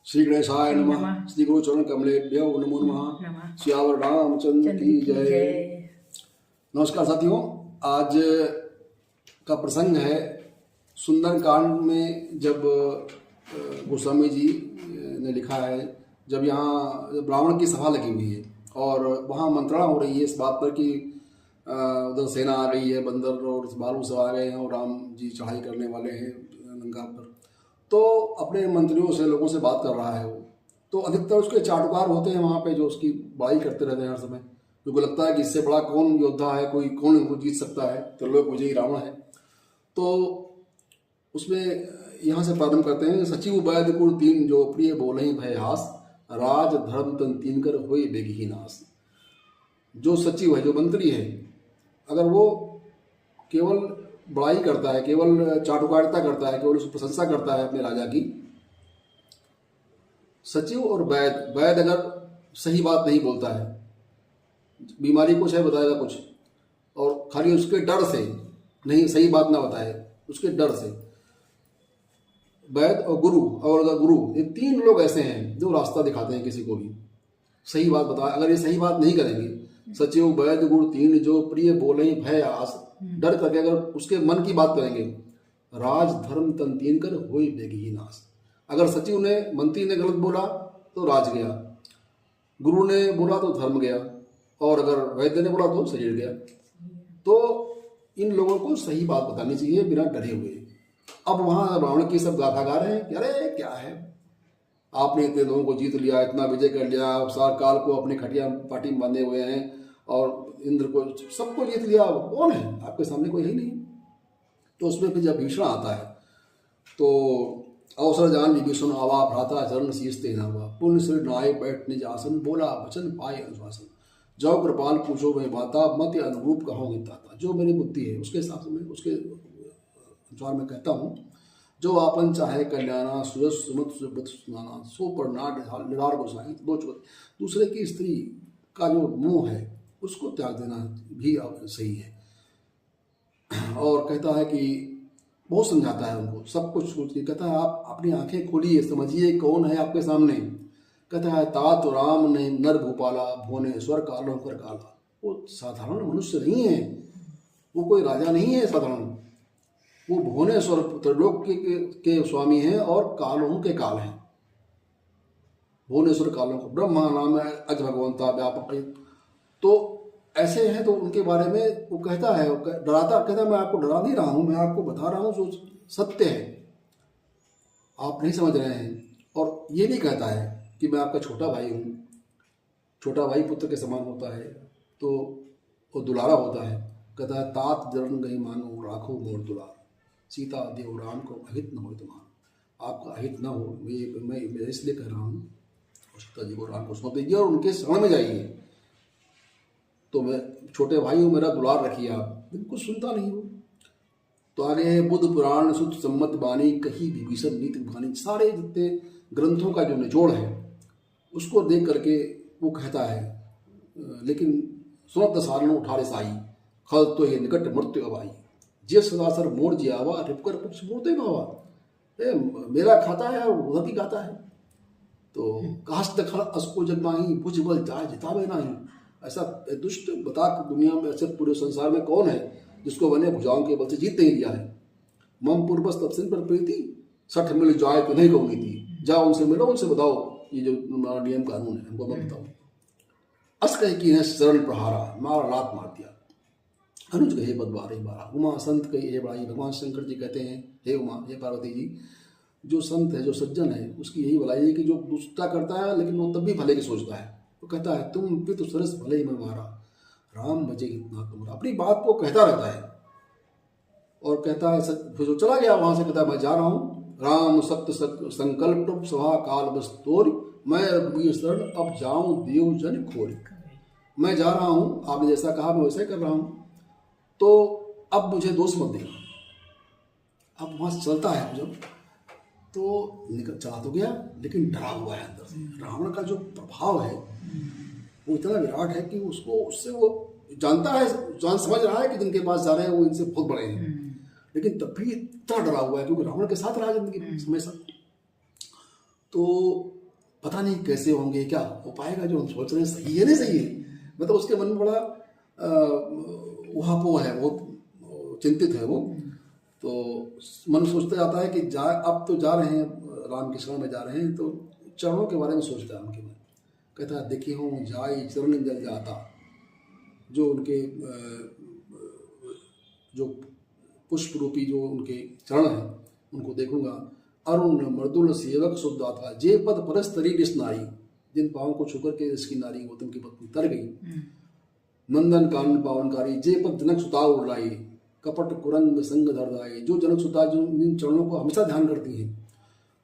श्री गणेशाय नमः। श्री गुरु चरण कमलेभ्यो नमो नमः। सियावर रामचंद्र की जय। नमस्कार साथियों, आज का प्रसंग है सुंदरकांड में जब गोस्वामी जी ने लिखा है, जब यहाँ ब्राह्मण की सभा लगी हुई है और वहाँ मंत्रणा हो रही है इस बात पर कि उधर सेना आ रही है, बंदर और भालू सब आ गए हैं और राम जी चढ़ाई करने वाले हैं लंका पर। तो अपने मंत्रियों से, लोगों से बात कर रहा है वो। तो अधिकतर उसके चाटुकार होते हैं वहाँ पे, जो उसकी बड़ाई करते रहते हैं हर समय, क्योंकि लगता है कि इससे बड़ा कौन योद्धा है, कोई कौन इनको जीत सकता है, तो लोग विजयी रावण है। तो उसमें यहाँ से प्रारंभ करते हैं। सचिव वैद्य कुल तीन जो प्रिय बोलहि भय हास, राज धर्म तन तीन कर होय बेगी नाश। जो सचिव है, जो मंत्री है, अगर वो केवल बड़ाई करता है, केवल चाटुकारिता करता है, केवल उसकी प्रशंसा करता है अपने राजा की, सचिव और वैद्य अगर सही बात नहीं बोलता है, बीमारी कुछ है बताएगा कुछ, और खाली उसके डर से नहीं, सही बात ना बताए उसके डर से, वैद्य और गुरु, और अगर गुरु, ये तीन लोग ऐसे हैं जो रास्ता दिखाते हैं किसी को भी सही बात बताए। अगर ये सही बात नहीं करेंगे, सचिव वैद्य गुरु तीन जो प्रिय बोले भय आस, डर करके अगर उसके मन की बात करेंगे, राज धर्म तन तीन कर होई बेगी नाश। अगर सचिव ने, मंत्री ने गलत बोला तो राज गया, गुरु ने बोला तो धर्म गया, और अगर वैद्य ने बोला तो शरीर गया। तो इन लोगों को सही बात बतानी चाहिए बिना डरे हुए। अब वहां रावण की सब गाथा गा रहे हैं कि अरे क्या है, आपने इतने लोगों को जीत लिया, इतना विजय कर लिया, सार काल को अपने खटिया पाटी में बांधे हुए हैं और इंद्र को, सबको जीत लिया, कौन है आपके सामने, कोई है नहीं। तो उसमें फिर जब भीषण आता है तो अवसर जान विभीषण आवा, भ्राता चरण शीसते नावा, पुण्य श्री नाय बैठ निज आसन, बोला वचन पाए अनुशासन, जो कृपाल पूछो वह बाता, मत अनुरूप कहोगे ताता। जो मेरी बुद्धि है उसके हिसाब से मैं, उसके अनुसार मैं कहता हूँ। जो आपन चाहे कल्याणा, सुरस सुमत सुब्रत सुनाना, सो पर निरार गोसाई। दूसरे की स्त्री का जो मोह है उसको त्याग देना भी सही है। और कहता है कि बहुत समझाता है उनको, सब कुछ सोच के कहता है आप अपनी आंखें खोलिए, समझिए कौन है आपके सामने। कहता है तात राम ने नर भूपाला, भुवने स्वर कालो कर काला। वो साधारण मनुष्य नहीं है, वो कोई राजा नहीं है साधारण, वो भुवनेश्वर त्रिलोक के स्वामी हैं और कालों के काल हैं। भुवनेश्वर कालों को ब्रह्मा नाम है, अज भगवंता व्यापक। तो ऐसे हैं, तो उनके बारे में वो कहता है, डराता, कहता है मैं आपको डरा नहीं रहा हूँ, मैं आपको बता रहा हूँ जो सत्य है, आप नहीं समझ रहे हैं। और ये भी कहता है कि मैं आपका छोटा भाई हूँ। छोटा भाई पुत्र के समान होता है, तो वो दुलारा होता है। कहता है तात जरण गई मानो, राखो मोर दुलार, सीता देव राम को अहित न हो तुम्हारा। आपका अहित न हो, मैं इसलिए कह रहा हूँ, सीता जी को राम को सौंप दीजिए और उनके शरण में जाइए। तो मैं छोटे भाई हूँ, मेरा दुलार रखिए आप। बिल्कुल सुनता नहीं हो। तो आगे है बुद्ध पुराण सुत सम्मत बानी, कही विभीषण नीति बानी। सारे जितने ग्रंथों का जो निचोड़ है उसको देख करके वो कहता है, लेकिन सुनत सारण उठारे साई, खल तो ये निकट मृत्यु अबाई, जे सदासर मोर जियावा, रिपकर पुक्ष मूर्ते भावा। मेरा खाता है और उधर की गाता है। तो काश तखल असको जगमाही, भुज बल जाए जितावे नाही। ऐसा दुष्ट बता दुनिया में, ऐसे पूरे संसार में कौन है जिसको मैंने भुजाओं के बल से जीत नहीं लिया है। मम पूर्वस तब सिंह पर प्रीति, सठ मिल जाए तो नहीं कहूँगी थी। जाओ उनसे मिलो, उनसे बताओ ये जो हमारा नियम कानून है, हमको मत बताओ। अस कह की है सरल प्रहारा, मारा लात मार दिया। अनुज कहे बदवारे बारा, उमा संत कही हे बड़ाई। भगवान शंकर जी कहते हैं, हे उमा, हे पार्वती जी, जो संत है, जो सज्जन है, उसकी यही भलाई है कि जो दुष्टता करता है लेकिन वो तब भी भले की सोचता है। तो कहता है तुम पितु सरस भले ही मैं मारा, राम बजे इतना तुम्हारा। अपनी बात को कहता रहता है और कहता है, फिर जो चला गया वहां से, कहता है मैं जा रहा हूँ, राम सत्य संकल्प सभा काल बस तोरी, मैं रघुवीर शरण अब जाऊं देव जन खोरी। मैं जा रहा हूँ, आपने जैसा कहा मैं वैसा ही कर रहा हूँ, तो अब मुझे दोष मत देना। अब वहां से चलता है जब, तो निकल चला तो गया लेकिन डरा हुआ है अंदर से। रावण का जो प्रभाव है वो इतना विराट है कि उसको, उससे वो जानता है, समझ रहा है कि जिनके पास जा रहे हैं वो इनसे बहुत बड़े हैं, लेकिन तब भी इतना डरा हुआ है क्योंकि रावण के साथ रहा जिंदगी में हमेशा। तो पता नहीं कैसे होंगे, क्या हो पाएगा जो हम सोच रहे हैं, सही है नहीं सही है। मतलब उसके मन में बड़ा उहापोह है, बहुत चिंतित है वो। तो मन सोचता जाता है कि अब तो जा रहे हैं राम के शरण में जा रहे हैं, तो चरणों के बारे में सोचता है उनके मन। कहता है देखी हूँ जाई चरण जल जाता, जो उनके जो पुष्प रूपी जो उनके चरण हैं उनको देखूंगा। अरुण मृदुल सेवक शुद्धा था, जे पद परस्तरी नारी, जिन पाँव को छूकर के इसकी नारी गौतम की पत्नी तर गई। नंदन कानन पावनकारी, जे पद जनक सुता उड़लाई, कपट कुरंग संग धरदाई, जो जनक सुता जो इन चरणों को हमेशा ध्यान करती हैं।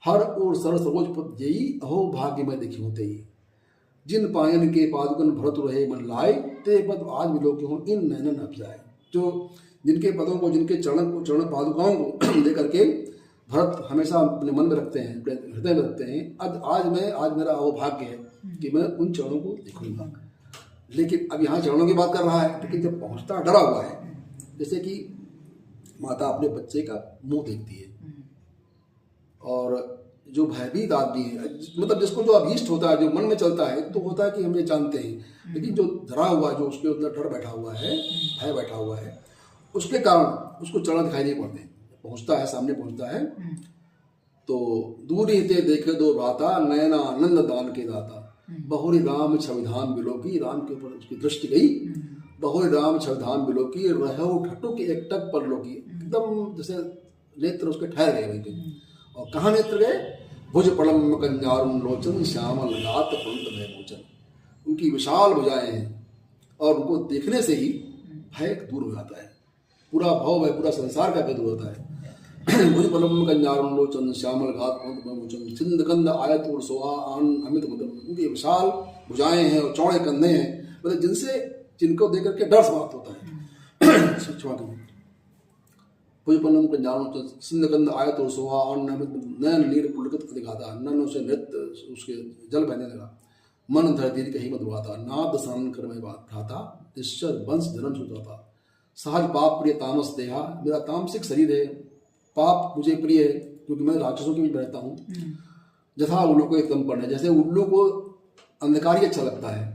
हर और सरल सरोज पद जयी, अहो भाग्य में देखी होते ही, जिन पायन के पादुकन भरत रहे मन लाए, ते पद आज मिलो के हों इन नैनन अफजाए। जो जिनके पदों को, जिनके चरण पादुकाओं को लेकर के भरत हमेशा अपने मन में रखते हैं, अपने हृदय में रखते हैं। आज मेरा अहोभाग्य है कि मैं उन चरणों को देखूंगा। लेकिन अब यहाँ चरणों की बात कर रहा है, लेकिन जब पहुंचता डरा हुआ है। जैसे कि माता अपने बच्चे का मुंह देखती है, और जो भयभीत आदमी है, मतलब जिसको जो अभीष्ट होता है, जो मन में चलता है, तो होता है कि हम ये जानते हैं। लेकिन जो डरा हुआ, जो उसके अंदर डर बैठा हुआ है, भय बैठा हुआ है, उसके कारण उसको चरण दिखाई नहीं पड़ते। पहुंचता है, सामने पहुंचता है, तो दूर ही ते देखे दो भ्राता, नयना आनंद दान के दाता, बहुरी राम छविधान बिलोकी, राम के ऊपर उसकी दृष्टि गई। बहुरी राम छविधान बिलोकी, रहो ठट्टू की एक टक पर लोकी, एकदम जैसे नेत्र उसके ठहर गए वहीं पे। और कहाँ नेत्र गए? भुज पड़म कंजारुन लोचन, श्यामल गात पंत में भोचन। उनकी विशाल भुजाएं हैं, और उनको देखने से ही भय दूर हो जाता है, पूरा भाव है, पूरा संसार का दूर होता है। भुज पलम कंजारुन लोचन, श्यामल घात पंत में भोचन, सिंधकंद आयत और सोहा आन अमित मुदन। उनकी विशाल भुजाएं हैं और चौड़े कंधे हैं, मतलब जिनको देख करके डर समाप्त होता है। भुज पलम कंजारुन सिंधकंद आयत और सोहा आन अमित, नयन नीर पुलकित दिखाता, नैनों से नृत्य उसके जल बहने लगा। मन धरती कहीं मधुआता, नाद सान कर मैं बात भ्राता, निश्चर वंश जन्म सुधाता। सहज पाप प्रिय तामस देहा, मेरा तामसिक शरीर है, पाप मुझे प्रिय है क्योंकि मैं राक्षसों के बीच रहता हूँ। जथा उल्लू को एकदम पढ़े, जैसे उल्लू को अंधकार ही अच्छा लगता है।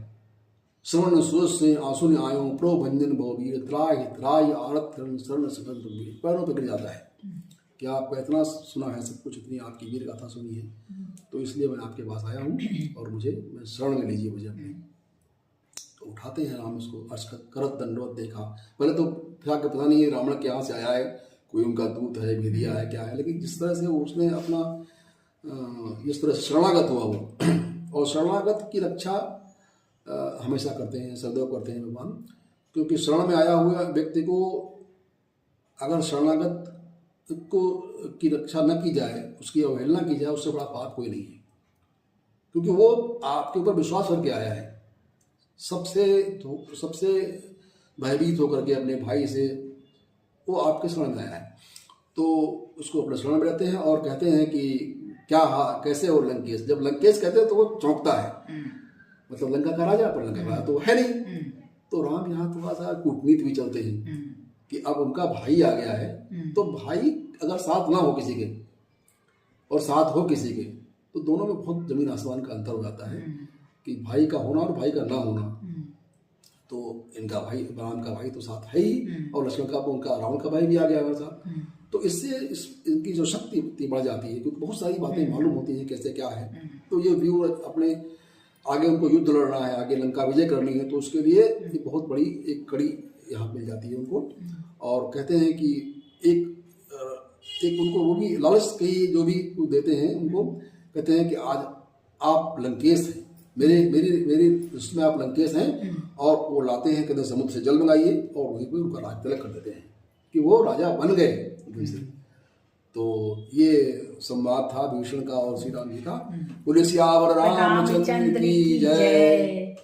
श्रवण सुरस से आंसू ने आयो, प्रो भंजन बहुवीर, त्राय त्राय आरत शरण सफल, पैरों पर गिर जाता है कि आपको इतना सुना है सब कुछ, इतनी आपकी वीर गाथा सुनी है, तो इसलिए मैं आपके पास आया हूँ और मैं शरण में लीजिए मुझे अपने। तो उठाते हैं राम उसको, अर्श करत दंडवत देखा। पहले तो फिर आके पता नहीं रावण के यहाँ से आया है, कोई उनका दूत है, भेदिया है, क्या है, लेकिन जिस तरह से उसने अपना जिस तरह से शरणागत हुआ वो, और शरणागत की रक्षा हमेशा करते हैं, सदैव करते हैं भगवान। क्योंकि शरण में आया हुआ व्यक्ति को अगर शरणागत को की रक्षा न की जाए, उसकी अवहेलना की जाए, उससे बड़ा पाप कोई नहीं है। क्योंकि वो आपके ऊपर विश्वास करके आया है, सबसे भयभीत होकर के अपने भाई से वो आपके शरण में आया है, तो उसको अपने शरण में रहते हैं और कहते हैं कि क्या कैसे हो लंकेश। जब लंकेश कहते हैं तो वो चौंकता है, मतलब लंका का राजा, पर लंका का राजा तो है नहीं। तो राम यहाँ थोड़ा सा कूटनीति भी चलते हैं कि अब उनका भाई आ गया है, तो भाई अगर साथ ना हो किसी के और साथ हो किसी के, तो दोनों में बहुत जमीन आसमान का अंतर हो जाता है कि भाई का होना और भाई का ना होना। तो इनका भाई, राम का भाई तो साथ है ही, और लक्ष्मण का, उनका रावण का भाई भी आ गया हमारे साथ। तो इससे इनकी जो शक्ति बढ़ जाती है, क्योंकि बहुत सारी बातें मालूम होती हैं कैसे क्या है। तो ये व्यू अपने आगे उनको युद्ध लड़ना है, आगे लंका विजय करनी है, तो उसके लिए ये बहुत बड़ी एक कड़ी यहाँ मिल जाती है उनको। और कहते हैं कि एक उनको वो भी लालच कही जो भी देते हैं उनको, कहते हैं कि आज आप लंकेश हैं, मेरी उसमें आप लंकेश हैं, और वो लाते हैं, कहते हैं समुद्र से जल मंगाइए, और वहीं पर उनका राज तिलक कर देते हैं कि वो राजा बन गए। तो ये संवाद था भीषण का और श्री राम जी का। बोले सियावर रामचंद्र की जय।